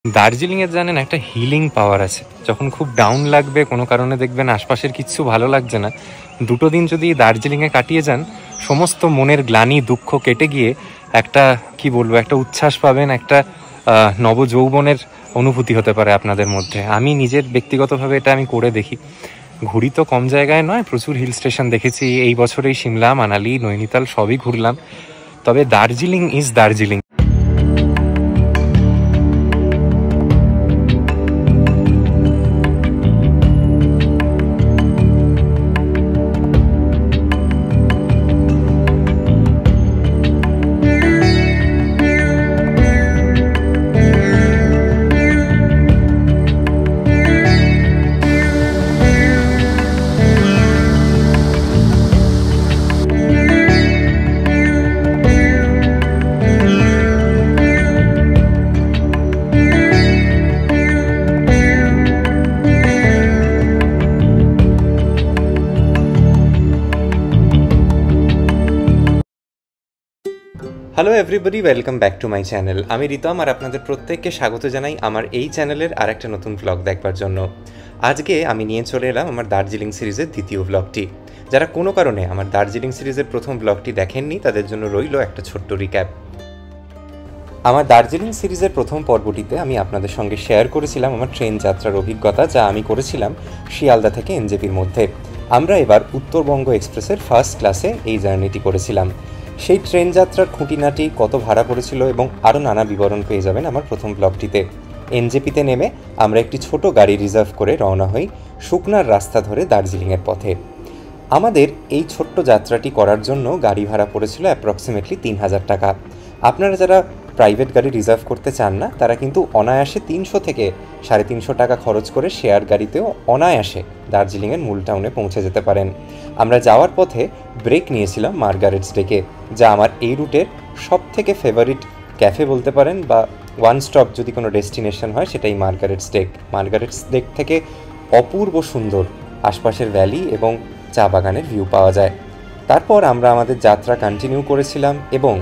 দার্জিলিংয়ের জানেন একটা হিলিং পাওয়ার আছে। যখন খুব ডাউন লাগবে, কোনো কারণে দেখবেন আশপাশের কিচ্ছু ভালো লাগছে না, 2 দিন যদি দার্জিলিংয়ে কাটিয়ে যান, সমস্ত মনের গ্লানি দুঃখ কেটে গিয়ে একটা কি বলবো, একটা উচ্ছ্বাস পাবেন, একটা নবযৌবনের অনুভূতি হতে পারে আপনাদের মধ্যে। আমি নিজের ব্যক্তিগতভাবে এটা আমি করে দেখি। ঘুরি তো কম জায়গায় নয়, প্রচুর হিল স্টেশন দেখেছি এই বছরেই। সিমলা, মানালি, নৈনিতাল সবই ঘুরলাম, তবে Darjeeling is Darjeeling. Hello everybody, welcome back to my channel. আমি রিতম, আর আপনাদের প্রত্যেককে স্বাগত জানাই আমার এই চ্যানেলের আর একটা নতুন ব্লগ দেখবার জন্য। আজকে আমি নিয়ে চলে এলাম আমার দার্জিলিং সিরিজের দ্বিতীয় ব্লগটি। যারা কোনো কারণে আমার দার্জিলিং সিরিজের প্রথম ব্লগটি দেখেননি, তাদের জন্য রইল একটা ছোট্ট রিক্যাপ। আমার দার্জিলিং সিরিজের প্রথম পর্বটিতে আমি আপনাদের সঙ্গে শেয়ার করেছিলাম আমার ট্রেন যাত্রার অভিজ্ঞতা, যা আমি করেছিলাম শিয়ালদা থেকে এনজেপির মধ্যে। আমরা এবার উত্তরবঙ্গ এক্সপ্রেসের ফার্স্ট ক্লাসে এই জার্নিটি করেছিলাম। সেই ট্রেন যাত্রার খুঁটিনাটি, কত ভাড়া পড়েছিল এবং আরও নানা বিবরণ পেয়ে যাবেন আমার প্রথম ব্লগটিতে। এনজেপিতে নেমে আমরা একটি ছোট গাড়ি রিজার্ভ করে রওনা হই শুকনার রাস্তা ধরে দার্জিলিংয়ের পথে। আমাদের এই ছোট্ট যাত্রাটি করার জন্য গাড়ি ভাড়া পড়েছিল অ্যাপ্রক্সিমেটলি 3000 টাকা। আপনারা যারা প্রাইভেট গাড়ি রিজার্ভ করতে চান না, তারা কিন্তু অনায়াসে 300 থেকে 350 টাকা খরচ করে শেয়ার গাড়িতেও অনায়াসে দার্জিলিংয়ের মূল টাউনে পৌঁছে যেতে পারেন। আমরা যাওয়ার পথে ব্রেক নিয়েছিলাম মার্গারেটস ডেকে, যা আমার এই রুটের সব থেকে ফেভারিট ক্যাফে বলতে পারেন, বা ওয়ান স্টপ যদি কোনো ডেস্টিনেশন হয় সেটাই মার্গারেটস ডেক। মার্গারেটস ডেক থেকে অপূর্ব সুন্দর আশপাশের ভ্যালি এবং চা বাগানের ভিউ পাওয়া যায়। তারপর আমরা আমাদের যাত্রা কন্টিনিউ করেছিলাম এবং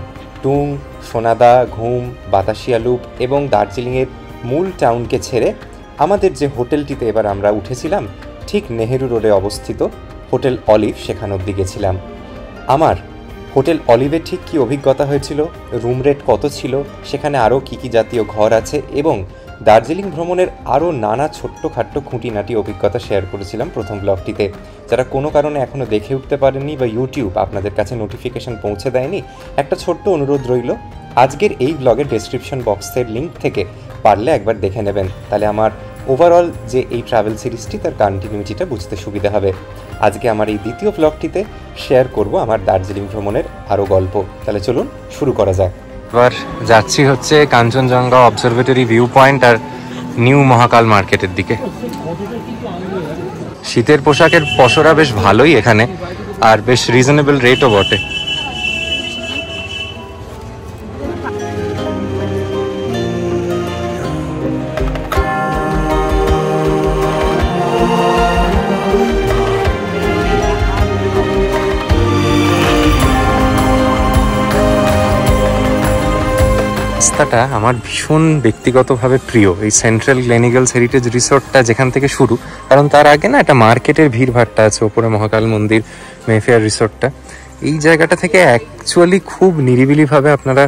টুং, সোনাদা, ঘুম, বাতাসিয়া লুপ এবং দার্জিলিংয়ের মূল টাউনকে ছেড়ে আমাদের যে হোটেলটিতে এবার আমরা উঠেছিলাম, ঠিক নেহেরু রোডে অবস্থিত হোটেল অলিভ, সেখান অবধি গেছিলাম। আমার হোটেল অলিভে ঠিক কী অভিজ্ঞতা হয়েছিল, রুম রেট কত ছিল, সেখানে আরও কী কী জাতীয় ঘর আছে এবং দার্জিলিং ভ্রমণের আরও নানা ছোট্টখাট্ট খুঁটিনাটি অভিজ্ঞতা শেয়ার করেছিলাম প্রথম ব্লগটিতে। যারা কোনো কারণে এখনও দেখে উঠতে পারেননি বা ইউটিউব আপনাদের কাছে নোটিফিকেশন পৌঁছে দেয়নি, একটা ছোট্ট অনুরোধ রইল, আজকের এই ব্লগের ডেসক্রিপশন বক্সের লিঙ্ক থেকে পারলে একবার দেখে নেবেন। তাহলে আমার ওভারঅল যে এই ট্রাভেল সিরিজটি, তার কন্টিনিউটিটা বুঝতে সুবিধা হবে। আজকে আমার এই দ্বিতীয় ব্লগটিতে শেয়ার করব আমার দার্জিলিং ভ্রমণের আরও গল্প। তাহলে চলুন শুরু করা যাক। এবার যাচ্ছি হচ্ছে কাঞ্চনজঙ্ঘা অবজারভেটরি ভিউ পয়েন্ট আর নিউ মহাকাল মার্কেটের দিকে। শীতের পোশাকের পসরা বেশ ভালোই এখানে, আর বেশ রিজনেবল রেটও বটে। রাস্তাটা আমার ভীষণ ব্যক্তিগতভাবে প্রিয়, এই সেন্ট্রাল গ্লেনিগলস হেরিটেজ রিসোর্টটা যেখান থেকে শুরু, কারণ তার আগে না একটা মার্কেটের ভিড়ভাট্টা আছে ওপরে, মহাকাল মন্দির, মেফেয়ার রিসোর্টটা। এই জায়গাটা থেকে অ্যাকচুয়ালি খুব নিরিবিলিভাবে আপনারা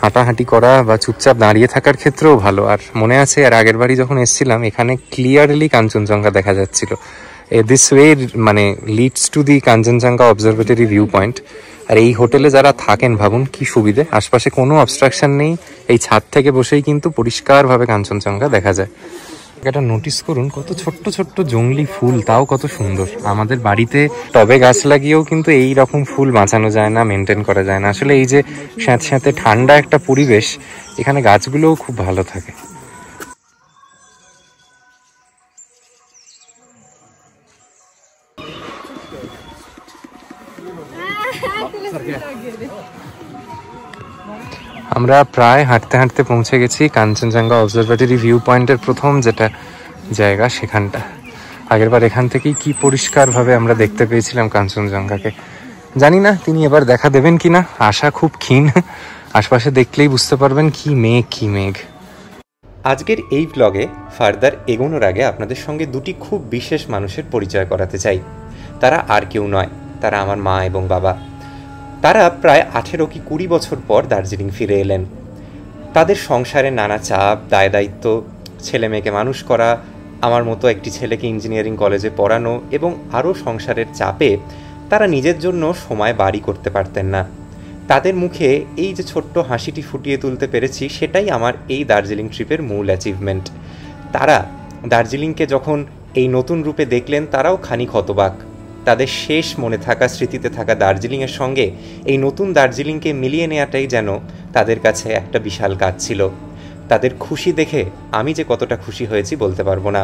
হাঁটাহাঁটি করা বা চুপচাপ দাঁড়িয়ে থাকার ক্ষেত্রেও ভালো। আর মনে আছে আর আগের বাড়ি যখন এসেছিলাম, এখানে ক্লিয়ারলি কাঞ্চনজঙ্ঘা দেখা যাচ্ছিল। দিস ওয়ে মানে leads to the Kanchenjunga observatory view point. আর এই হোটেলে যারা থাকেন, ভাবুন কি সুবিধে, আশপাশে কোনো অবস্ট্রাকশন নেই, এই ছাদ থেকে বসেই কিন্তু পরিষ্কারভাবে কাঞ্চনজঙ্ঘা দেখা যায়। এটা নোটিস করুন, কত ছোট্ট ছোট্ট জংলি ফুল, তাও কত সুন্দর। আমাদের বাড়িতে টবে গাছ লাগিয়েও কিন্তু এই রকম ফুল বাঁচানো যায় না, মেনটেন করা যায় না। আসলে এই যে স্যাঁতস্যাঁতে ঠান্ডা একটা পরিবেশ, এখানে গাছগুলোও খুব ভালো থাকে। আমরা প্রায় হাঁটতে হাঁটতে পৌঁছে গেছি কাঞ্চনজঙ্ঘা অবজারভেটরি ভিউ পয়েন্টের প্রথম যেটা জায়গা, সেখানটা। আগেরবার এখান থেকেই কি পরিষ্কারভাবে আমরা দেখতে পেয়েছিলাম কাঞ্চনজঙ্ঘাকে। জানি না তিনি এবার দেখা দেবেন কিনা, আশা খুব ক্ষীণ। আশপাশে দেখলেই বুঝতে পারবেন কি মেঘ, কি মেঘ। আজকের এই ব্লগে ফার্দার এগোনোর আগে আপনাদের সঙ্গে দুটি খুব বিশেষ মানুষের পরিচয় করাতে চাই। তারা আর কেউ নয়, তারা আমার মা এবং বাবা। তারা প্রায় 18 কি 20 বছর পর দার্জিলিং ফিরে এলেন। তাদের সংসারে নানা চাপ, দায় দায়িত্ব, ছেলে মেয়েকে মানুষ করা, আমার মতো একটি ছেলেকে ইঞ্জিনিয়ারিং কলেজে পড়ানো এবং আরও সংসারের চাপে তারা নিজের জন্য সময় বাড়ি করতে পারতেন না। তাদের মুখে এই যে ছোট্ট হাসিটি ফুটিয়ে তুলতে পেরেছি, সেটাই আমার এই দার্জিলিং ট্রিপের মূল অ্যাচিভমেন্ট। তারা দার্জিলিংকে যখন এই নতুন রূপে দেখলেন, তারাও খানিক হতবাক। তাদের শেষ মনে থাকা স্মৃতিতে থাকা দার্জিলিংয়ের সঙ্গে এই নতুন দার্জিলিংকে মিলিয়ে নেওয়াটাই যেন তাদের কাছে একটা বিশাল কাজ ছিল। তাদের খুশি দেখে আমি যে কতটা খুশি হয়েছি বলতে পারবো না।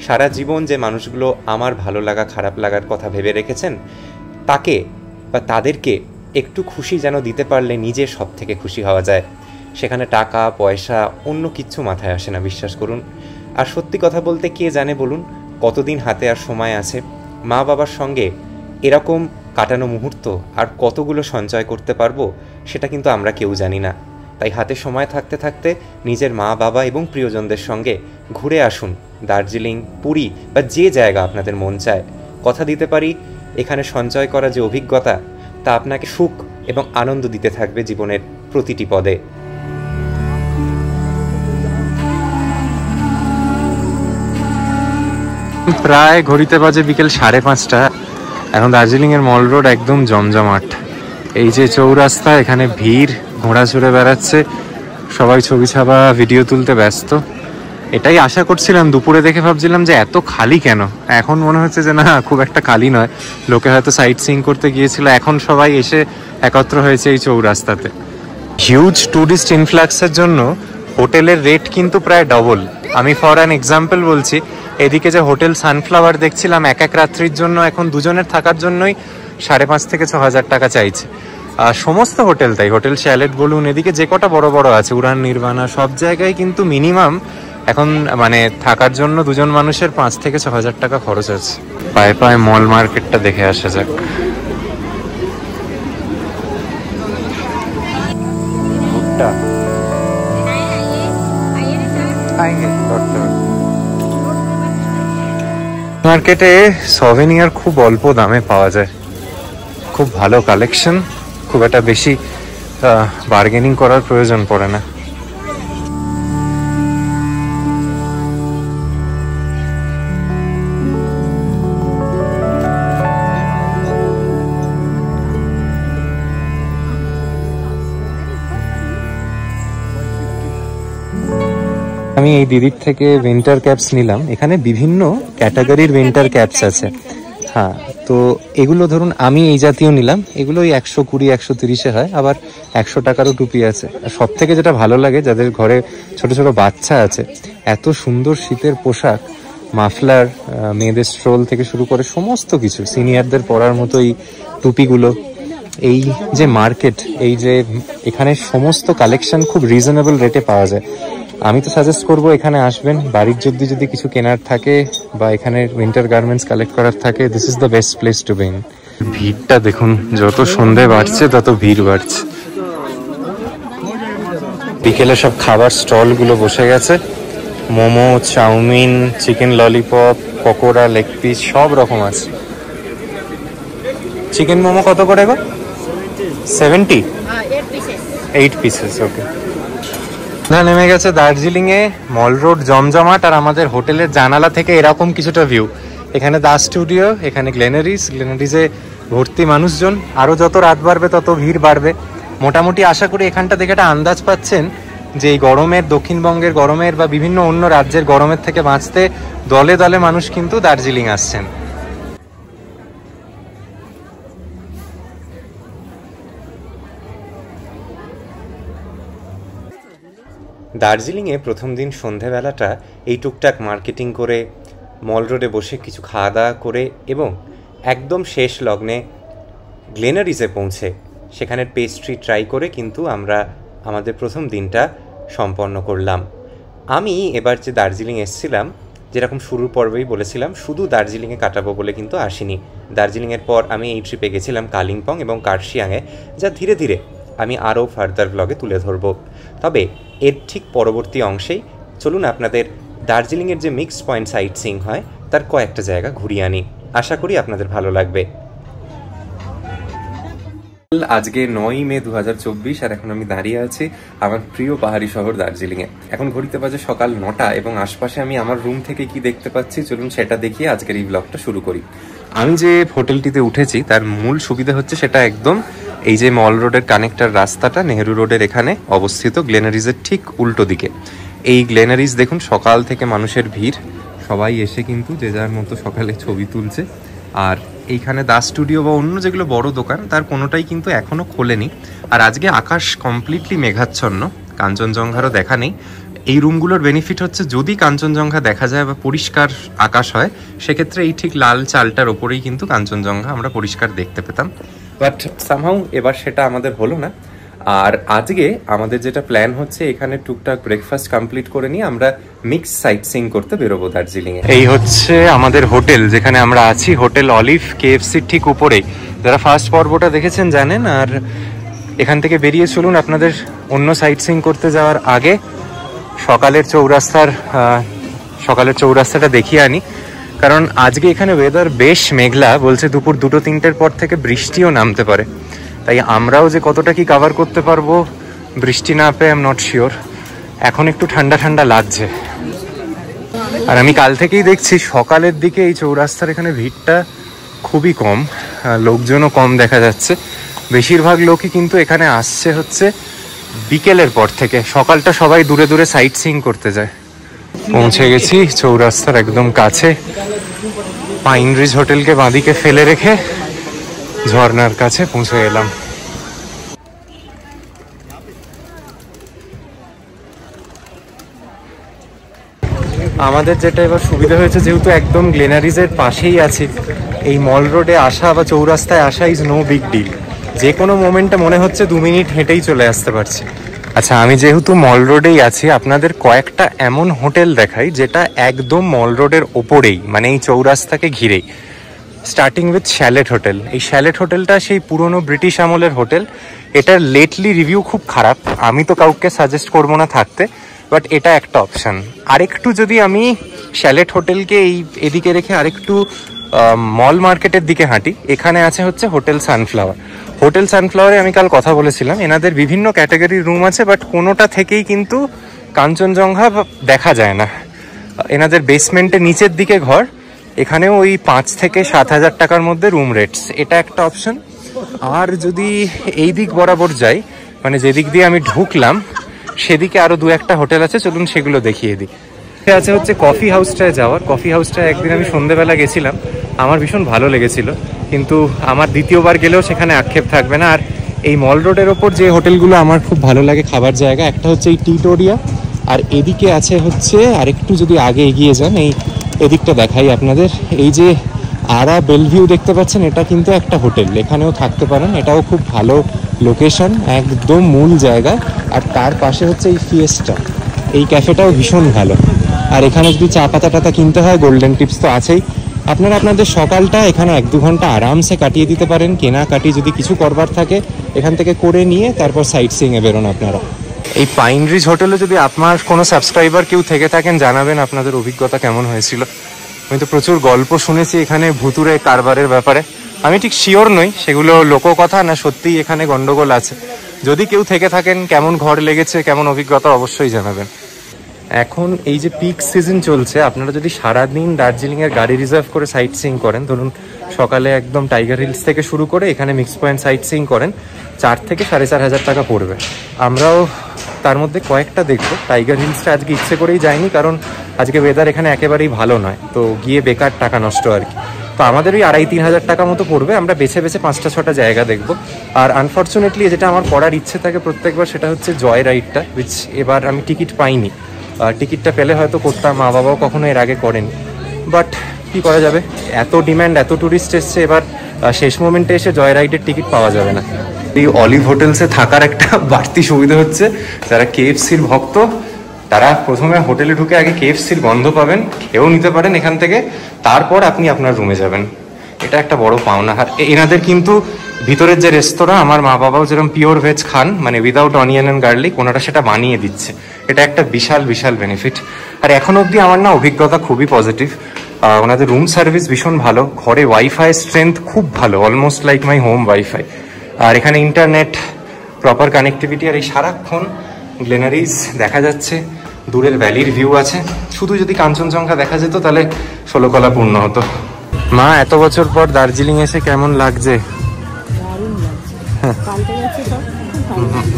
সারা জীবন যে মানুষগুলো আমার ভালো লাগা খারাপ লাগার কথা ভেবে রেখেছেন, তাকে বা তাদেরকে একটু খুশি যেন দিতে পারলে নিজে সব থেকে খুশি হওয়া যায়। সেখানে টাকা পয়সা অন্য কিচ্ছু মাথায় আসে না, বিশ্বাস করুন। আর সত্যি কথা বলতে, কে জানে বলুন কতদিন হাতে আর সময় আছে। মা বাবার সঙ্গে এরকম কাটানো মুহূর্ত আর কতগুলো সঞ্চয় করতে পারবো সেটা কিন্তু আমরা কেউ জানি না। তাই হাতে সময় থাকতে থাকতে নিজের মা বাবা এবং প্রিয়জনদের সঙ্গে ঘুরে আসুন দার্জিলিং, পুরী বা যে জায়গা আপনাদের মন চায়। কথা দিতে পারি, এখানে সঞ্চয় করা যে অভিজ্ঞতা, তা আপনাকে সুখ এবং আনন্দ দিতে থাকবে জীবনের প্রতিটি পদে। প্রায় ঘড়িতে বাজে বিকেল 5:30। এখন দার্জিলিংয়ের মল রোড একদম জমজমাট। এই যে চৌরাস্তা, এখানে ভিড়, ঘোড়া চড়ে বেড়াচ্ছে, সবাই ছবি ছাপা ভিডিও তুলতে ব্যস্ত। এটাই আশা করছিলাম, দুপুরে দেখে ভাবছিলাম যে এত খালি কেন। এখন মনে হচ্ছে যে না, খুব একটা খালি নয়। লোকে হয়তো সাইট সিইং করতে গিয়েছিল, এখন সবাই এসে একত্র হয়েছে এই চৌরাস্তাতে। হিউজ ট্যুরিস্ট ইনফ্লাক্সের জন্য হোটেলের রেট কিন্তু প্রায় ডবল। আমি ফর অ্যান এক্সাম্পল বলছি, এদিকে যে হোটেল সানফ্লাওয়ার দেখছিলাম, এক রাত্রির জন্য এখন দুজনের থাকার জন্যই 5,500 থেকে 6,000 টাকা চাইছে। সমস্ত হোটেল তাই, হোটেল শ্যালেট বলুন, এদিকে যে কটা বড় বড় আছে, উড়ান, নির্বাণা, সব জায়গায় কিন্তু মিনিমাম এখন মানে থাকার জন্য দুজন মানুষের 5 থেকে 6,000 টাকা খরচ আছে। পায়ে পায়ে মল মার্কেটটা দেখে আসা যাক। মার্কেটে সভেনিয়ার খুব অল্প দামে পাওয়া যায়, খুব ভালো কালেকশন, খুব একটা বেশি বার্গেনিং করার প্রয়োজন পড়ে না। আমি এই দিদির থেকে উইন্টার ক্যাপস নিলাম। এখানে বিভিন্ন ক্যাটাগরির উইন্টার ক্যাপস আছে। হ্যাঁ, তো এগুলো ধরুন আমি এই জাতীয় নিলাম, এগুলো ওই 120 130-এ হয়, আবার 100 টাকারও টুপি আছে। আর সব থেকে যেটা ভালো লাগে, যাদের ঘরে ছোট ছোট বাচ্চা আছে, এত সুন্দর শীতের পোশাক, মাফলার, মেয়েদের স্ট্রোল থেকে শুরু করে সমস্ত কিছু, সিনিয়রদের পরার মতো এই টুপিগুলো। এই যে মার্কেট, এই যে এখানে সমস্ত কালেকশন খুব রিজনেবল রেটে পাওয়া যায়। আমি তো সাজেস্ট করবো এখানে আসবেন। বাড়ির যদি কিছু কেনার থাকে বা এখানে উইন্টার গার্মেন্টস কালেক্ট করার থাকে, this is the best place to be in. ভিড়টা দেখুন, যত সন্ধে বাড়ছে তত ভিড় বাড়ছে। বিকেলে সব খাবার স্টলগুলো বসে গেছে, momo, chow mein, chicken lollipop, pakora, leg piece সব রকম আছে। চিকেন মোমো কত করে গো? 70? 8 পিসেস, ওকে। না, নেমে গেছে দার্জিলিংয়ে মল রোড জমজমাট। আর আমাদের হোটেলের জানালা থেকে এরকম কিছুটা ভিউ। এখানে দা স্টুডিও, এখানে গ্লেনারিজে ভর্তি মানুষজন। আরও যত রাত বাড়বে তত ভিড় বাড়বে। মোটামুটি আশা করি এখানটা দেখে একটা আন্দাজ পাচ্ছেন যে এই গরমের, দক্ষিণবঙ্গের গরমের বা বিভিন্ন অন্য রাজ্যের গরমের থেকে বাঁচতে দলে দলে মানুষ কিন্তু দার্জিলিং আসছেন। দার্জিলিংয়ে প্রথম দিন সন্ধেবেলাটা এই টুকটাক মার্কেটিং করে, মল রোডে বসে কিছু খাওয়া দাওয়া করে এবং একদম শেষ লগ্নে গ্লেনারিজে পৌঁছে সেখানের পেস্ট্রি ট্রাই করে কিন্তু আমরা আমাদের প্রথম দিনটা সম্পন্ন করলাম। আমি এবার যে দার্জিলিং এসেছিলাম, যেরকম শুরুর পর্বেই বলেছিলাম, শুধু দার্জিলিংয়ে কাটাবো বলে কিন্তু আসিনি। দার্জিলিংয়ের পর আমি এই ট্রিপে গেছিলাম কালিম্পং এবং কার্শিয়াংয়ে, যা ধীরে ধীরে আমি আরও ফার্দার ব্লগে তুলে ধরব। তবে এর ঠিক পরবর্তী অংশেই চলুন আপনাদের দার্জিলিংয়ের যে মিক্স পয়েন্ট সাইট সিইং হয় তার কয়েকটা জায়গা ঘুরিয়ে আনি। আশা করি আপনাদের ভালো লাগবে। আজকে 9 মে 2024 আর এখন আমি দাঁড়িয়ে আছি আমার প্রিয় পাহাড়ি শহর দার্জিলিংয়ে। এখন ঘড়িতে বাজে সকাল 9টা এবং আশপাশে আমি আমার রুম থেকে কি দেখতে পাচ্ছি চলুন সেটা দেখিয়ে আজকের এই ব্লগটা শুরু করি। আমি যে হোটেলটিতে উঠেছি তার মূল সুবিধা হচ্ছে সেটা একদম এই যে মল রোডের কানেক্টার রাস্তাটা নেহেরু রোডের এখানে অবস্থিত, গ্লেনারিজের ঠিক উল্টো দিকে। এই গ্লেনারিজ দেখুন সকাল থেকে মানুষের ভিড়, সবাই এসে কিন্তু যে যার মতো সকালে ছবি তুলছে। আর এইখানে দাস স্টুডিও বা অন্য যেগুলো বড় দোকান তার কোনোটাই কিন্তু এখনও খোলেনি। আর আজকে আকাশ কমপ্লিটলি মেঘাচ্ছন্ন, কাঞ্চনজঙ্ঘারও দেখা নেই। এই রুমগুলোর বেনিফিট হচ্ছে যদি কাঞ্চনজঙ্ঘা দেখা যায় বা পরিষ্কার আকাশ হয় সেক্ষেত্রে এই ঠিক লাল চালটার ওপরেই কিন্তু কাঞ্চনজঙ্ঘা আমরা পরিষ্কার দেখতে পেতাম। বাট সামহাউ এবার সেটা আমাদের হলো না। আর আজকে আমাদের যেটা প্ল্যান হচ্ছে এখানে টুকটাক ব্রেকফাস্ট কমপ্লিট করে নিয়ে আমরা মিক্স সাইট সিইং করতে বেরোবো দার্জিলিংয়ে। এই হচ্ছে আমাদের হোটেল যেখানে আমরা আছি, হোটেল অলিভ, কেএফসির ঠিক উপরেই। যারা ফার্স্ট পর্বটা দেখেছেন জানেন। আর এখান থেকে বেরিয়ে চলুন আপনাদের অন্য সাইট সিইং করতে যাওয়ার আগে সকালের চৌরাস্তাটা দেখিয়ে আনি। কারণ আজকে এখানে ওয়েদার বেশ মেঘলা, বলছে দুপুর 2-3টের পর থেকে বৃষ্টিও নামতে পারে। তাই আমরাও যে কতটা কি কভার করতে পারবো বৃষ্টি না পেয়ে আই এম নট শিওর। এখন একটু ঠান্ডা ঠান্ডা লাগছে। আর আমি কাল থেকেই দেখছি সকালের দিকে এই চৌরাস্তার এখানে ভিড়টা খুবই কম, লোকজনও কম দেখা যাচ্ছে। বেশিরভাগ লোকই কিন্তু এখানে আসছে হচ্ছে বিকেলের পর থেকে, সকালটা সবাই দূরে দূরে সাইট সিইং করতে যায়। পৌঁছে গেছি চৌরাস্তার একদম কাছে, পাইন রিজ হোটেলকে বাঁদিকে ফেলে রেখে ঝর্ণার কাছে পৌঁছে গেলাম। আমাদের যেটা এবার সুবিধা হয়েছে, যেহেতু একদম গ্লেনারিজের পাশেই আছি, এই মল রোডে আসা বা চৌরাস্তায় আসা ইজ নো বিগ ডিল। যে কোনো মোমেন্টে মনে হচ্ছে 2 মিনিট হেঁটেই চলে আসতে পারছি। আচ্ছা, আমি যেহেতু মল রোডেই আছি আপনাদের কয়েকটা এমন হোটেল দেখাই যেটা একদম মল রোডের ওপরেই, মানে এই চৌরাস্তাকে ঘিরেই। Starting with chalet hotel. এই শ্যালেট হোটেলটা সেই পুরনো ব্রিটিশ আমলের হোটেল। এটার লেটলি রিভিউ খুব খারাপ, আমি তো কাউকে সাজেস্ট করবো না থাকতে, বাট এটা একটা অপশান। আরেকটু যদি আমি শ্যালেট হোটেলকে এদিকে রেখে আরেকটু মল মার্কেটের দিকে হাঁটি, এখানে আছে হচ্ছে হোটেল সানফ্লাওয়ার। হোটেল সানফ্লাওয়ারে আমি কাল কথা বলেছিলাম, এনাদের বিভিন্ন ক্যাটাগরির রুম আছে, বাট কোনোটা থেকেই কিন্তু কাঞ্চনজঙ্ঘা দেখা যায় না। এনাদের বেসমেন্টে নিচের দিকে ঘর, এখানেও ওই 5 থেকে 7 হাজার টাকার মধ্যে রুম রেটস, এটা একটা অপশন। আর যদি এই দিক বরাবর যাই, মানে যেদিক দিয়ে আমি ঢুকলাম সেদিকে আরও 2-1টা হোটেল আছে, চলুন সেগুলো দেখিয়ে দিই। আছে হচ্ছে কফি হাউসটায় যাওয়ার। কফি হাউসটায় একদিন আমি সন্ধ্যেবেলা গেছিলাম, আমার ভীষণ ভালো লেগেছিল, কিন্তু আমার দ্বিতীয়বার গেলেও সেখানে আক্ষেপ থাকবে না। আর এই মল রোডের ওপর যে হোটেলগুলো আমার খুব ভালো লাগে খাবার জায়গা, একটা হচ্ছে এই টিটোরিয়া, আর এদিকে আছে হচ্ছে আরেকটু যদি আগে এগিয়ে যান, এদিকটা দেখাই আপনাদের। এই যে আরা বেলভিউ দেখতে পাচ্ছেন, এটা কিন্তু একটা হোটেল, এখানেও থাকতে পারেন, এটাও খুব ভালো লোকেশন, একদম মূল জায়গা। আর তার পাশে হচ্ছে এই ফিয়েস্টা, এই ক্যাফেটাও ভীষণ ভালো। আর এখানে যদি চা পাতা টাতা কিনতে হয়, গোল্ডেন টিপস তো আছেই। আপনারা আপনাদের সকালটা এখানে 1-2 ঘন্টা আরামসে কাটিয়ে দিতে পারেন। কেনাকাটি যদি কিছু করবার থাকে এখান থেকে করে নিয়ে তারপর সাইট সিইংয়ে বেরোন আপনারা। এই পাইন রিজ হোটেলে যদি আপনার কোনো সাবস্ক্রাইবার কেউ থেকে থাকেন জানাবেন আপনাদের অভিজ্ঞতা কেমন হয়েছিল। আমি তো প্রচুর গল্প শুনেছি এখানে ভুতুরে কারবারের ব্যাপারে, আমি ঠিক শিওর নই সেগুলো লোককথা না সত্যিই এখানে গন্ডগোল আছে। যদি কেউ থেকে থাকেন, কেমন ঘর লেগেছে, কেমন অভিজ্ঞতা অবশ্যই জানাবেন। এখন এই যে পিক সিজন চলছে, আপনারা যদি সারাদিন দার্জিলিংয়ের গাড়ি রিজার্ভ করে সাইট সিইং করেন, ধরুন সকালে একদম টাইগার হিলস থেকে শুরু করে এখানে মিক্স পয়েন্ট সাইট সিইং করেন, 4 থেকে 4,500 টাকা পড়বে। আমরাও তার মধ্যে কয়েকটা দেখবো। টাইগার হিলসটা আজকে ইচ্ছে করেই যায়নি, কারণ আজকে ওয়েদার এখানে একেবারেই ভালো নয়, তো গিয়ে বেকার টাকা নষ্ট আর কি। তো আমাদের ওই 2,500-3 হাজার টাকা মতো পড়বে। আমরা বেছে বেছে 5টা-6টা জায়গা দেখবো। আর আনফর্চুনেটলি যেটা আমার করার ইচ্ছে থাকে প্রত্যেকবার, সেটা হচ্ছে জয় রাইডটা, উইচ এবার আমি টিকিট পাইনি। টিকিটটা পেলে হয়তো করতাম, মা বাবাও কখনো এর আগে করেনি, বাট কি করা যাবে, এত ডিম্যান্ড, এত ট্যুরিস্ট এসছে, এবার শেষ মোমেন্টে এসে জয় রাইডের টিকিট পাওয়া যাবে না। এই অলিভ হোটেলসে থাকার একটা বাড়তি সুবিধা হচ্ছে, যারা কেএফসির ভক্ত তারা প্রথমে হোটেলে ঢুকে আগে কেএফসির গন্ধ পাবেন, খেয়েও নিতে পারেন এখান থেকে, তারপর আপনি আপনার রুমে যাবেন। এটা একটা বড় পাওনা। আর এনাদের কিন্তু ভিতরের যে রেস্তোরাঁ, আমার মা বাবাও যেরকম পিওর ভেজ খান, মানে উইদাউট অনিয়ন অ্যান্ড গার্লিক, ওনারা সেটা বানিয়ে দিচ্ছে। এটা একটা বিশাল বিশাল বেনিফিট। আর এখন অবধি আমার না অভিজ্ঞতা খুবই পজিটিভ। ওনাদের রুম সার্ভিস ভীষণ ভালো, ঘরে ওয়াইফাই স্ট্রেংথ খুব ভালো, almost like my home wifi. আর এখানে ইন্টারনেট, প্রপার কানেক্টিভিটি, আর এই সারাক্ষণ গ্লেনারিজ দেখা যাচ্ছে, দূরের ভ্যালির ভিউ আছে। শুধু যদি কাঞ্চনজঙ্ঘা দেখা যেত তাহলে 16 কলা পূর্ণ হতো। মা, এত বছর পর দার্জিলিং এসে কেমন লাগছে?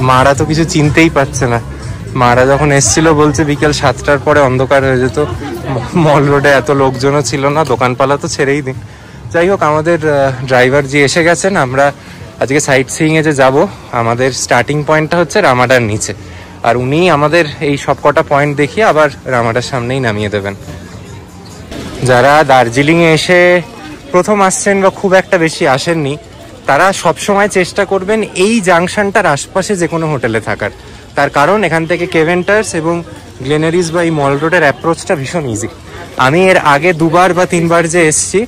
মারা তো কিছু চিনতেই পারছে না। মারা যখন এসছিল বলছে বিকেল 7টার পরে অন্ধকার হয়ে যেত, মল রোডে এত লোকজনও ছিল না, দোকানপালা তো ছেড়েই দিন। যাই হোক, আমাদের ড্রাইভার যে এসে গেছেন। আমরা আজকে সাইট সিইংয়ে যে যাব, আমাদের স্টার্টিং পয়েন্টটা হচ্ছে রামাডার নিচে, আর উনি আমাদের এই সব কটা পয়েন্ট দেখিয়ে আবার রামাডার সামনেই নামিয়ে দেবেন। যারা দার্জিলিংয়ে এসে প্রথম আসছেন বা খুব একটা বেশি আসেননি, তারা সবসময় চেষ্টা করবেন এই জাংশনটার আশপাশে যে কোনো হোটেলে থাকার। তার কারণ এখান থেকে কেভেন্টার্স এবং গ্লেনারিজ বা এই মল রোডের অ্যাপ্রোচটা ভীষণ ইজি। আমি এর আগে 2বার বা 3বার যে এসছি,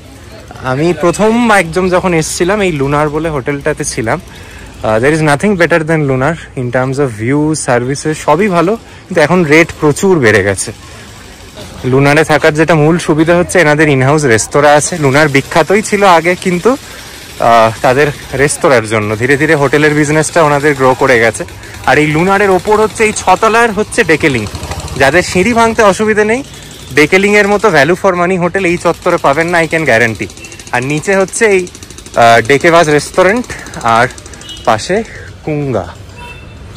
আমি প্রথম একদম যখন এসছিলাম এই লুনার বলে হোটেলটাতে ছিলাম। There is nothing better then lunar in terms of view, services, সবই ভালো, কিন্তু এখন রেট প্রচুর বেড়ে গেছে। লুনারে থাকার যেটা মূল সুবিধা হচ্ছে এনাদের ইনহাউস রেস্তোরাঁ আছে। লুনার বিখ্যাতই ছিল আগে, কিন্তু তাদের রেস্তোরাঁর জন্য ধীরে ধীরে হোটেলের বিজনেসটা ওনাদের গ্রো করে গেছে। আর এই লুনারের ওপর হচ্ছে এই 6 তলার হচ্ছে ডেকেলিং। যাদের সিঁড়ি ভাঙতে অসুবিধে নেই, ডেকেলিং এর মতো ভ্যালু ফর মানি হোটেল এই চত্বরে পাবেন না, আই ক্যান গ্যারান্টি। আর নিচে হচ্ছে এই ডেকেবাজ রেস্টুরেন্ট, আর পাশে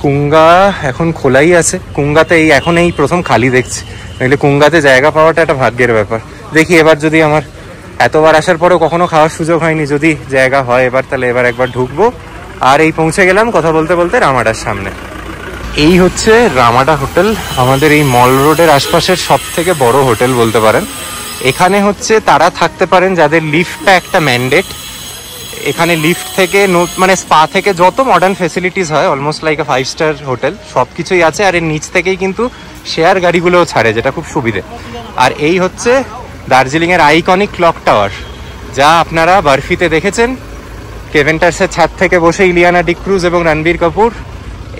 কুঙ্গা এখন খোলাই আছে। কুঙ্গাতে এখন এই প্রথম খালি দেখছি, নইলে কুঙ্গাতে জায়গা পাওয়াটা একটা ভাগ্যের ব্যাপার। দেখি এবার যদি আমার এতবার আসার পরেও কখনো খাওয়ার সুযোগ হয়নি, যদি জায়গা হয় এবার, তাহলে এবার একবার ঢুকবো। আর এই পৌঁছে গেলাম কথা বলতে বলতে রামাডার সামনে। এই হচ্ছে রামাডা হোটেল, আমাদের এই মল রোডের আশপাশের সব থেকে বড় হোটেল বলতে পারেন। এখানে হচ্ছে তারা থাকতে পারেন যাদের লিফটটা একটা ম্যান্ডেট। এখানে লিফট থেকে মানে স্পা থেকে যত মডার্ন ফেসিলিটিস হয়, অলমোস্ট লাইক 5 স্টার হোটেল, সব কিছুই আছে। আর এর নিচ থেকেই কিন্তু শেয়ার গাড়িগুলোও ছাড়ে, যেটা খুব সুবিধে। আর এই হচ্ছে দার্জিলিংয়ের আইকনিক ক্লক টাওয়ার, যা আপনারা বার্ফিতে দেখেছেন। কেভেন্টার্সের ছাদ থেকে বসে ইলিয়ানা ডিক্রুজ এবং রণবীর কাপুর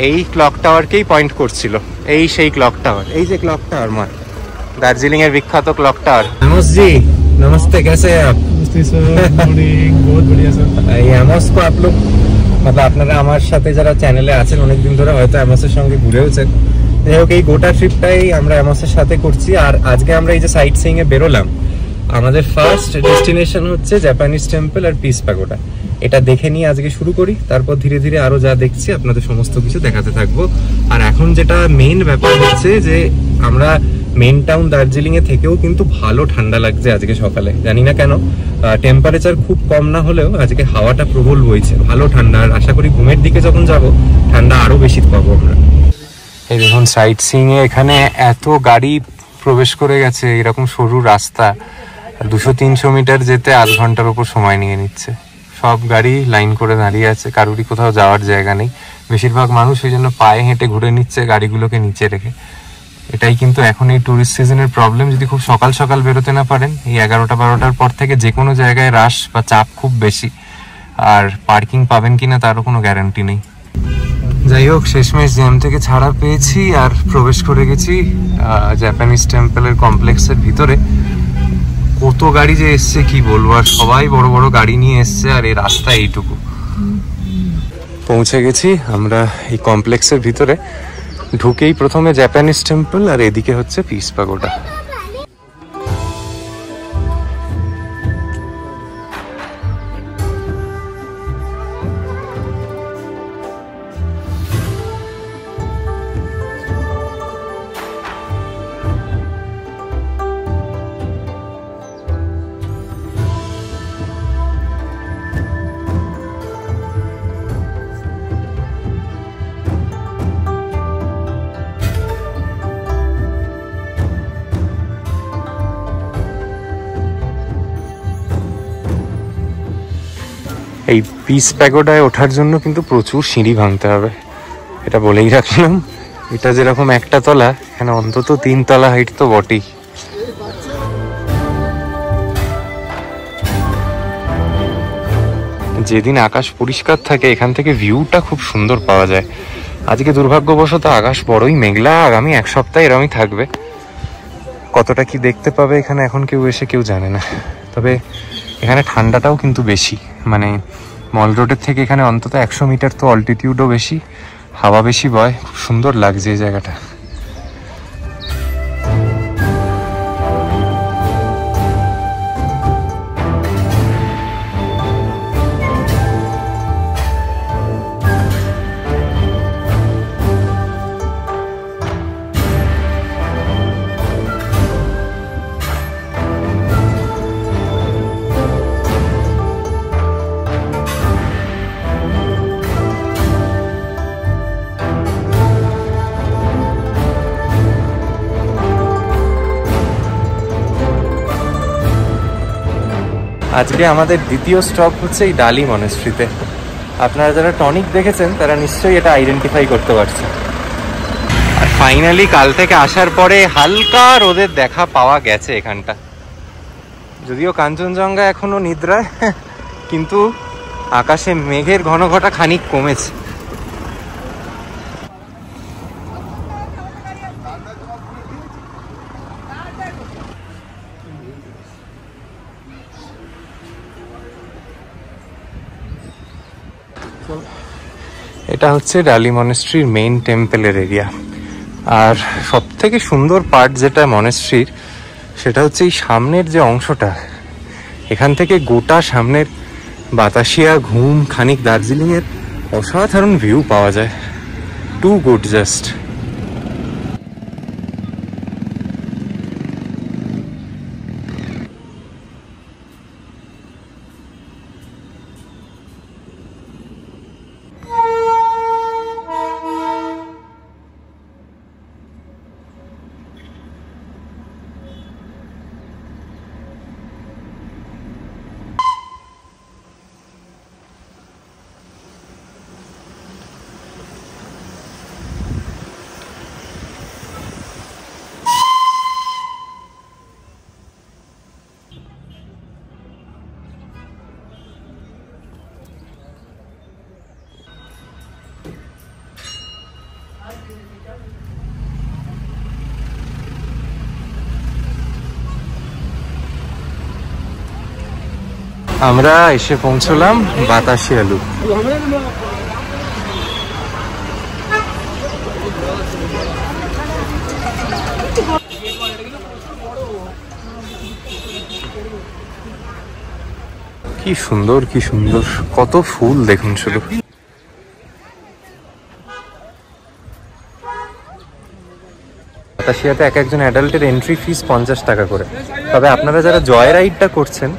এই ক্লক টাওয়ারকেই পয়েন্ট করছিল। এই সেই ক্লক টাওয়ার, এই যে ক্লক টাওয়ার, মা, দার্জিলিংয়ের বিখ্যাত ক্লক টাওয়ার। আমোস জি, नमस्ते, कैसे हैं आप? नमस्ते सर, मॉर्निंग, बहुत बढ़िया सर। এই অ্যামোস কো आप लोग, मतलब আপনারা আমার সাথে যারা চ্যানেলে আছেন অনেকদিন ধরে হয়তো অ্যামোসের সঙ্গে ঘুরেওছেন। যাই হোক, এই গোটা ট্রিপটাই আমরা অ্যামোসের সাথে করছি। আর আজকে আমরা এই যে সাইট সিইং এ বেরোলাম, আমাদের ফার্স্ট ডেস্টিনেশন হচ্ছে জাপানিজ টেম্পল আর পিস প্যাগোডা। এটা দেখে নিয়ে আজকে শুরু করি, তারপর ধীরে ধীরে আরো যা দেখছি আপনাদের সমস্ত কিছু দেখাতে থাকবো। আর এখন যেটা মেইন ব্যাপার হচ্ছে যে আমরা মেন টাউন দার্জিলিং এ থেকেও কিন্তু ভালো ঠান্ডা লাগছে আজকে সকালে। জানি না কেন, টেম্পারেচার খুব কম না হলেও আজকে হাওয়াটা প্রবল বইছে, ভালো ঠান্ডা। আর আশা করি ঘুমের দিকে যখন যাব ঠান্ডা আরো বেশি পাবো আমরা। এই দেখুন সাইট সিইং এ এখানে এত গাড়ি প্রবেশ করে গেছে, এরকম সরু রাস্তা, 200-300 মিটার যেতে আধ ঘন্টার উপর সময় নিয়ে নিচ্ছে। সব গাড়ি লাইন করে দাঁড়িয়ে আছে, কারুরই কোথাও যাওয়ার জায়গা নেই। বেশিরভাগ মানুষ এই জন্য পায়ে হেঁটে ঘুরে নিচ্ছে গাড়িগুলোকে নিচে রেখে। এটাই কিন্তু এখন এই ট্যুরিস্ট সিজনের প্রবলেম। যদি খুব সকাল সকাল বেরোতে না পারেন, এই 11টা-12টার পর থেকে যে কোনো জায়গায় রাশ বা চাপ খুব বেশি, আর পার্কিং পাবেন কিনা তারও কোনো গ্যারান্টি নেই। যাই হোক, শেষমেশ জ্যাম থেকে ছাড়া পেয়েছি আর প্রবেশ করে গেছি জাপানিজ টেম্পলের কমপ্লেক্সের ভিতরে। কত গাড়ি যে এসছে কি বলবো, আর সবাই বড় বড় গাড়ি নিয়ে এসছে, আর এই রাস্তা এইটুকু। পৌঁছে গেছি আমরা এই কমপ্লেক্সের ভিতরে। ঢুকেই প্রথমে জাপানিজ টেম্পল, আর এদিকে হচ্ছে পিস প্যাগোডা। এই পিস প্যাগোডায় ওঠার জন্য কিন্তু প্রচুর সিঁড়ি ভাঙতে হবে, এটা বলেই রাখলাম। এটা যেরকম একটা তলা, এখানে অন্তত 3 তলা হাইট তো বটেই। যেদিন আকাশ পরিষ্কার থাকে এখান থেকে ভিউটা খুব সুন্দর পাওয়া যায়। আজকে দুর্ভাগ্যবশত আকাশ বড়ই মেঘলা, আগামী এক সপ্তাহ এরমই থাকবে। কতটা কি দেখতে পাবে এখানে এখন কেউ এসে কেউ জানে না। তবে এখানে ঠান্ডাটাও কিন্তু বেশি, মানে মল রোডের থেকে এখানে অন্তত 100 মিটার তো অল্টিটিউডও বেশি, হাওয়া বেশি বয়, খুব সুন্দর লাগছে এই জায়গাটা। আজকে আমাদের দ্বিতীয় স্টপ হচ্ছে এই ডালি মনেস্ট্রিতে। আপনারা যারা টনিক দেখেছেন তারা নিশ্চয়ই এটা আইডেন্টিফাই করতে পারছেন। আর ফাইনালি কাল থেকে আসার পরে হালকা রোদের দেখা পাওয়া গেছে এখানটা। যদিও কাঞ্চনজঙ্ঘা এখনো নিদ্রায়, কিন্তু আকাশে মেঘের ঘনঘটা খানিক কমেছে। এটা হচ্ছে ডালি মনেস্ট্রির মেইন টেম্পলের এরিয়া। আর সব থেকে সুন্দর পার্ট যেটা মনেস্ট্রির, সেটা হচ্ছে এই সামনের যে অংশটা, এখান থেকে গোটা সামনের বাতাসিয়া, ঘুম, খানিক দার্জিলিংয়ের অসাধারণ ভিউ পাওয়া যায়। Too good just. আমরা এসে পৌঁছলাম বাতাসিয়া লুপ। কি সুন্দর, কি সুন্দর, কত ফুল দেখুন শুধু। বাতাসিয়াতে এক একজন অ্যাডাল্টের এন্ট্রি ফিস 50 টাকা করে। তবে আপনারা যারা জয় রাইডটা করছেন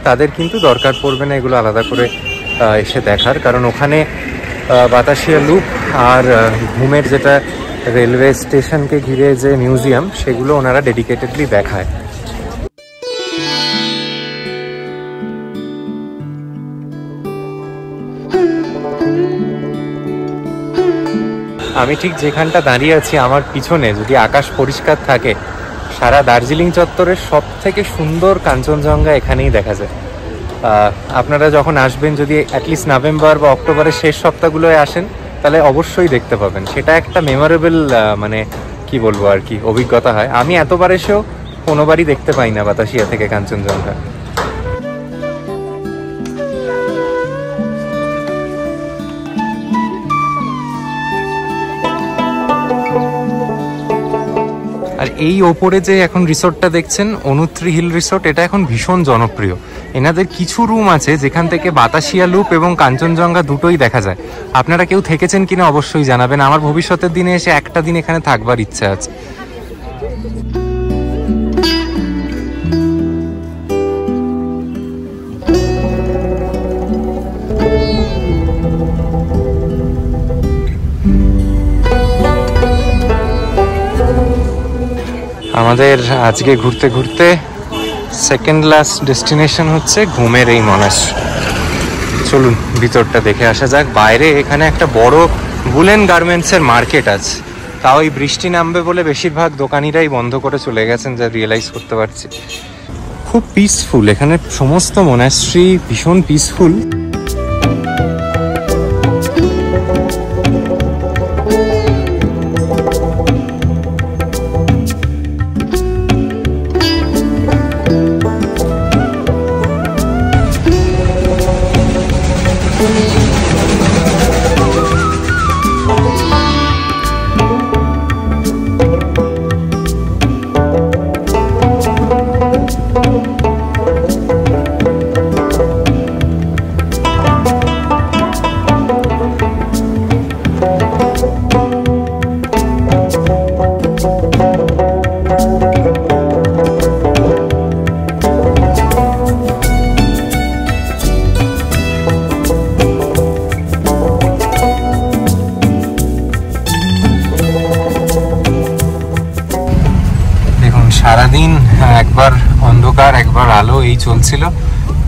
তাদের কিন্তু দরকার পড়বে না এগুলো আলাদা করে এসে দেখার, কারণ ওখানে বাতাসিয়া লুপ আর ঘুমের যেটা রেলওয়ে স্টেশনকে ঘিরে যে মিউজিয়াম, সেগুলো ওনারা ডেডিকেটেডলি দেখায়। আমি ঠিক যেখানটা দাঁড়িয়ে আছি, আমার পিছনে যদি আকাশ পরিষ্কার থাকে, সারা দার্জিলিং চত্বরের সব থেকে সুন্দর কাঞ্চনজঙ্ঘা এখানেই দেখা যায়। আপনারা যখন আসবেন, যদি অ্যাটলিস্ট নভেম্বর বা অক্টোবরের শেষ সপ্তাহগুলোয় আসেন, তাহলে অবশ্যই দেখতে পাবেন। সেটা একটা মেমোরেবল, মানে কি বলবো আর কি, অভিজ্ঞতা হয়। আমি এতবার এসেও কোনোবারই দেখতে পাই না বাতাসিয়া থেকে কাঞ্চনজঙ্ঘা। আর এই ওপরে যে এখন রিসোর্টটা দেখছেন, অনুত্রি হিল রিসোর্ট, এটা এখন ভীষণ জনপ্রিয়। এনাদের কিছু রুম আছে যেখান থেকে বাতাসিয়া লুপ এবং কাঞ্চনজঙ্ঘা দুটোই দেখা যায়। আপনারা কেউ থেকেছেন কিনা অবশ্যই জানাবেন। আমার ভবিষ্যতের দিনে এসে একটা দিন এখানে থাকবার ইচ্ছা আছে। আমাদের আজকে ঘুরতে ঘুরতে সেকেন্ড লাস্ট ডেস্টিনেশন হচ্ছে ঘুমের এই মনাস্ট্রি। চলুন ভিতরটা দেখে আসা যাক। বাইরে এখানে একটা বড় উলেন গার্মেন্টসের মার্কেট আছে, তাও এই বৃষ্টি নামবে বলে বেশিরভাগ দোকানিরাই বন্ধ করে চলে গেছেন, যা রিয়েলাইজ করতে পারছি। খুব পিসফুল, এখানে সমস্ত মনাস্ট্রি ভীষণ পিসফুল। সারাদিন একবার অন্ধকার একবার আলো এই চলছিল,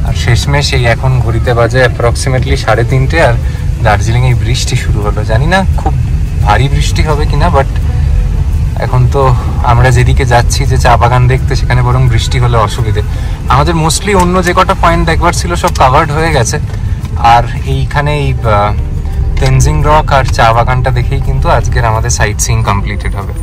আর শেষমেশ এই এখন ঘড়িতে বাজে অ্যাপ্রক্সিমেটলি 3:30 আর দার্জিলিং এই বৃষ্টি শুরু হলো। জানি না খুব ভারী বৃষ্টি হবে কিনা, বাট এখন তো আমরা যেদিকে যাচ্ছি যে চা বাগান দেখতে, সেখানে বরং বৃষ্টি হলে অসুবিধে। আমাদের মোস্টলি অন্য যে কটা পয়েন্ট দেখবার ছিল সব কাভার্ড হয়ে গেছে, আর এইখানে এই তেনজিং রক আর চা বাগানটা দেখেই কিন্তু আজকের আমাদের সাইট সিইং কমপ্লিটেড হবে।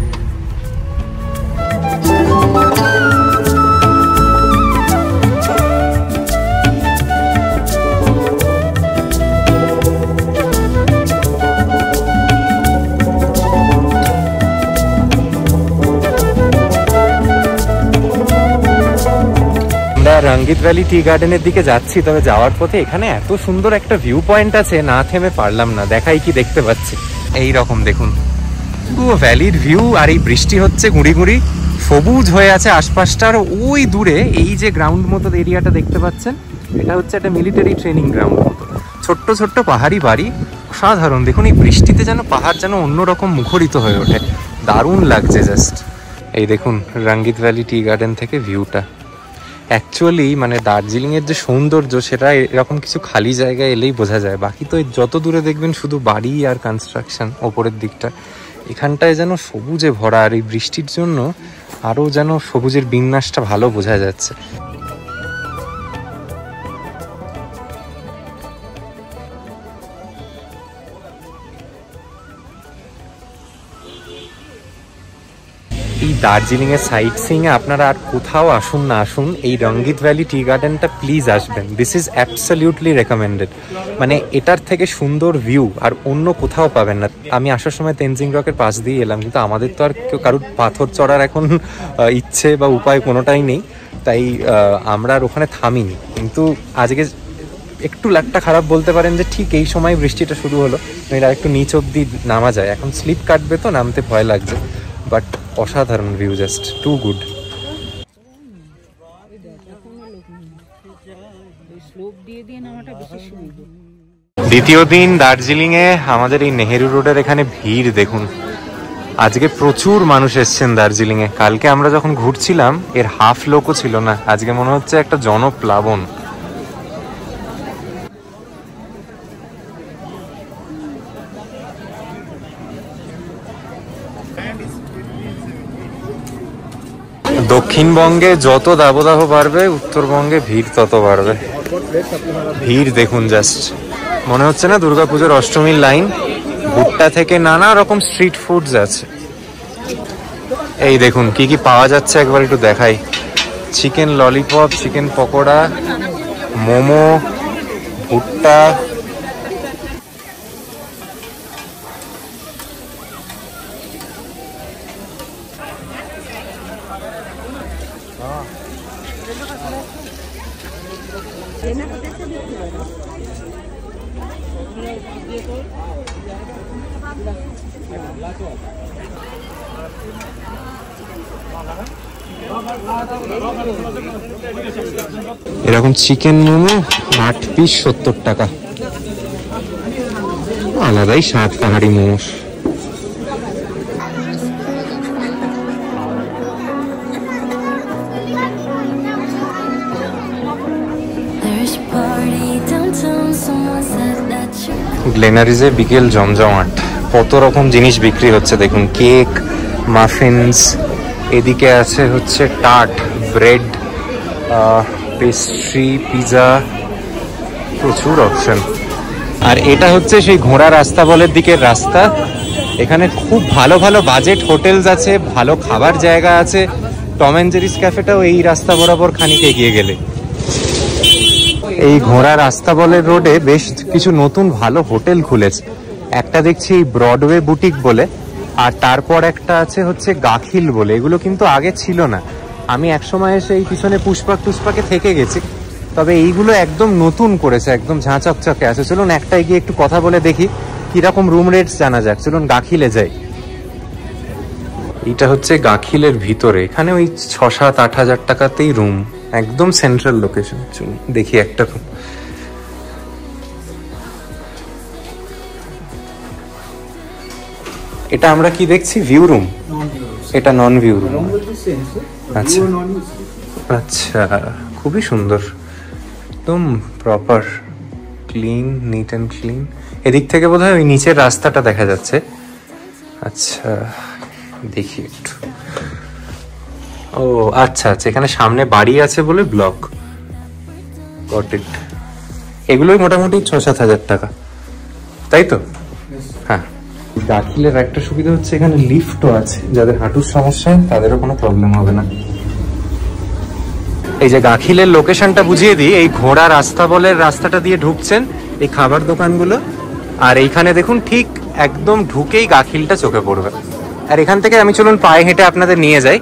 রঙ্গিত ভ্যালি টি গার্ডেনের দিকে যাচ্ছি, তবে যাওয়ার পথে এখানে এত সুন্দর একটা ভিউ পয়েন্ট আছে, না থেমে পারলাম না। দেখাই কি দেখতে পাচ্ছি, এই রকম দেখুন পুরো ভ্যালির ভিউ, আর এই বৃষ্টি হচ্ছে, গুঁড়ি গুঁড়ি সবুজ হয়ে আছে আশপাশটা। আর ওই দূরে এই যে গ্রাউন্ড মতো এরিয়াটা দেখতে পাচ্ছেন, এটা হচ্ছে একটা মিলিটারি ট্রেনিং গ্রাউন্ড মতো, ছোট্ট ছোট্ট পাহাড়ি বাড়ি, অসাধারণ। দেখুন এই বৃষ্টিতে যেন পাহাড় যেন অন্যরকম মুখরিত হয়ে ওঠে, দারুণ লাগছে জাস্ট। এই দেখুন রঙ্গিত ভ্যালি টি গার্ডেন থেকে ভিউটা। অ্যাকচুয়ালি মানে দার্জিলিংয়ের যে সৌন্দর্য, সেটা এরকম কিছু খালি জায়গায় এলেই বোঝা যায়। বাকি তো যত দূরে দেখবেন শুধু বাড়ি আর কনস্ট্রাকশন ওপরের দিকটা, এখানটায় যেন সবুজে ভরা, আর এই বৃষ্টির জন্য আরও যেন সবুজের বিন্যাসটা ভালো বোঝা যাচ্ছে। এই দার্জিলিং এর সাইট সিইং এ আপনারা আর কোথাও আসুন না আসুন, এই রঙ্গিত ভ্যালি টি গার্ডেনটা প্লিজ আসবেন। This is absolutely recommended. মানে এটার থেকে সুন্দর ভিউ আর অন্য কোথাও পাবেন না। আমি আসার সময় তেনজিং রকের পাশ দিয়ে এলাম, কিন্তু আমাদের তো আর কারুর পাথর চড়ার এখন ইচ্ছে বা উপায় কোনোটাই নেই, তাই আমরা আর ওখানে থামিনি। কিন্তু আজকে একটু লাকটা খারাপ বলতে পারেন যে ঠিক এই সময় বৃষ্টিটা শুরু হলো, নইলে আর একটু নিচ অব্দি নামা যায়। এখন স্লিপ কাটবে তো, নামতে ভয় লাগছে, বাট অসাধারণ ভিউ, জাস্ট টু গুড। দ্বিতীয় দিন দার্জিলিং এ আমাদের এই নেহেরু রোডের এখানে ভিড় দেখুন। আজকে প্রচুর মানুষ এসছেন দার্জিলিং এ। কালকে আমরা যখন ঘুরছিলাম এর হাফ লোকও ছিল না, আজকে মনে হচ্ছে একটা জনপ্লাবন। দক্ষিণবঙ্গে যত দাবদাহ বাড়বে, উত্তরবঙ্গে ভিড় তত বাড়বে। ভিড় দেখুন জাস্ট, মনে হচ্ছে না দুর্গাপুজোর অষ্টমীর লাইন। ভুট্টা থেকে নানা রকম স্ট্রিট ফুডস আছে। এই দেখুন কি কি পাওয়া যাচ্ছে, একবার একটু দেখাই। Chicken lollipop, chicken pakora, momo, ভুট্টা, এরকম চিকেন মোমো 8 পিস 70 টাকা। আলাদাই স্বাদ পাহাড়ি মোমোস। গ্লেনারিজে বিকেল জমজমাট, কত রকম জিনিস বিক্রি হচ্ছে দেখুন। কেক, মাফিনস, এদিকে আছে হচ্ছে টার্ট, ব্রেড, পেস্ট্রি, পিজা, প্রচুর অপশন। আর এটা হচ্ছে সেই ঘোড়া রাস্তা বলের দিকের রাস্তা। এখানে খুব ভালো ভালো বাজেট হোটেলস আছে, ভালো খাবার জায়গা আছে। টম অ্যান্ড জেরিস ক্যাফেটাও এই রাস্তা বরাবর খানিক এগিয়ে গেলে। এই ঘোড়া রাস্তা বলের রোডে বেশ কিছু নতুন ভালো হোটেল খুলেছে। একটা দেখছি ব্রডওয়ে বুটিক বলে, আর তারপর একটা আছে হচ্ছে গাখিল বলে। এগুলো কিন্তু আগে ছিল না। আমি একসময় এসে এই পিছনে পুষ্পাকে থেকে গেছি, তবে এইগুলো একদম নতুন করেছে, একদম ঝাঁচকচকে আছে। চলুন একটাই গিয়ে একটু কথা বলে দেখি কিরকম রুম রেটস জানা যাক। চলুন গাখিলে যাই। এইটা হচ্ছে গাখিলের ভিতরে, এখানে ওই 6-7-8 হাজার টাকাতেই রুম, একদম সেন্ট্রাল লোকেশন। চলুন দেখি একটা রুম। এটা আমরা কি দেখছি? View room. এটা নন ভিউ রুম। আচ্ছা আচ্ছা, খুবই সুন্দর, একদম proper, clean, neat and clean. এদিক থেকে বোধহয় ওই নিচের রাস্তাটা দেখা যাচ্ছে। আচ্ছা দেখি একটু। ও আচ্ছা আচ্ছা, এখানে সামনে বাড়ি আছে বলে ব্লক। Got it. এগুলোই মোটামুটি 6-7 হাজার টাকা, তাই তো? হ্যাঁ। দাখিলের একটা সুবিধা হচ্ছে এখানে লিফটও আছে, যাদের হাঁটুর সমস্যা তাদেরও কোনো প্রবলেম হবে না। এই যে গাখিলের লোকেশনটা বুঝিয়ে দিই, এই ঘোড়া রাস্তা বলে রাস্তাটা দিয়ে ঢুকছেন এই খাবার দোকানগুলো, আর এইখানে দেখুন ঠিক একদম ঢুকেই গাখিলটা চোখে পড়বে। আর এখান থেকে আমি চলুন পায়ে হেঁটে আপনাদের নিয়ে যাই।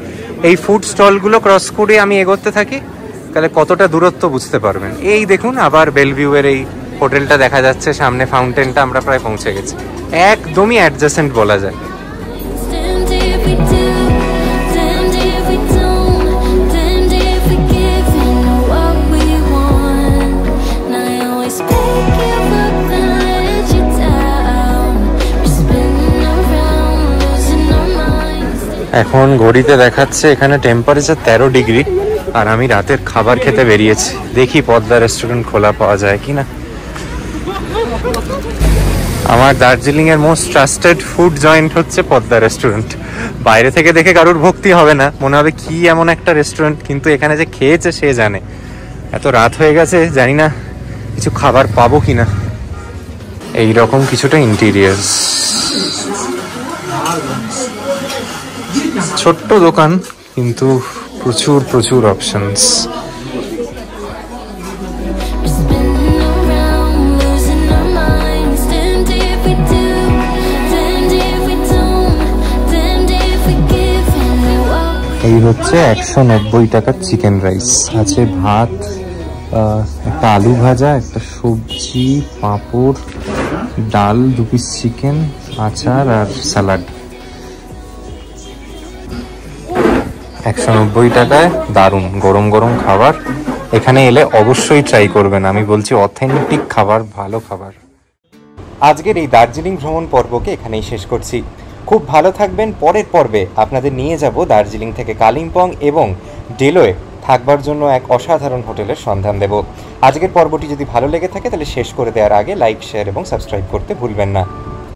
এই ফুড স্টলগুলো ক্রস করে আমি এগোতে থাকি, তাহলে কতটা দূরত্ব বুঝতে পারবেন। এই দেখুন আবার বেলভিউয়ের এই হোটেলটা দেখা যাচ্ছে, সামনে ফাউন্টেনটা, আমরা প্রায় পৌঁছে গেছি। একদমই অ্যাডজাসেন্ট বলা যায়। এখন ঘড়িতে দেখাচ্ছে এখানে টেম্পারেচার 13 ডিগ্রি, আর আমি রাতের খাবার খেতে বেরিয়েছি। দেখি পদ্মা রেস্টুরেন্ট খোলা পাওয়া যায় কিনা। আমার দার্জিলিং এর মোস্ট ট্রাস্টেড ফুড জয়েন্ট হচ্ছে পদ্মা রেস্টুরেন্ট। বাইরে থেকে দেখে কারুর ভক্তি হবে না, মনে হবে কি এমন একটা রেস্টুরেন্ট, কিন্তু এখানে যে খেয়েছে সে জানে। এত রাত হয়ে গেছে, জানি না কিছু খাবার পাবো কিনা। এইরকম কিছুটা ইন্টেরিয়ার, ছোট্ট দোকান কিন্তু প্রচুর প্রচুর অপশনস। এই হচ্ছে 190 টাকার চিকেন রাইস, আছে ভাত, একটা আলু ভাজা, একটা সবজি, পাঁপড়, ডাল, 2 পিস চিকেন, আচার আর স্যালাড। 190 টাকায় দারুণ গরম গরম খাবার। এখানে এলে অবশ্যই ট্রাই করবেন, আমি বলছি অথেন্টিক খাবার, ভালো খাবার। আজকের এই দার্জিলিং ভ্রমণ পর্বকে এখানেই শেষ করছি। খুব ভালো থাকবেন। পরের পর্বে আপনাদের নিয়ে যাব দার্জিলিং থেকে কালিম্পং এবং ডেলোয় থাকবার জন্য এক অসাধারণ হোটেলের সন্ধান দেব। আজকের পর্বটি যদি ভালো লেগে থাকে তাহলে শেষ করে দেওয়ার আগে লাইক, শেয়ার এবং সাবস্ক্রাইব করতে ভুলবেন না।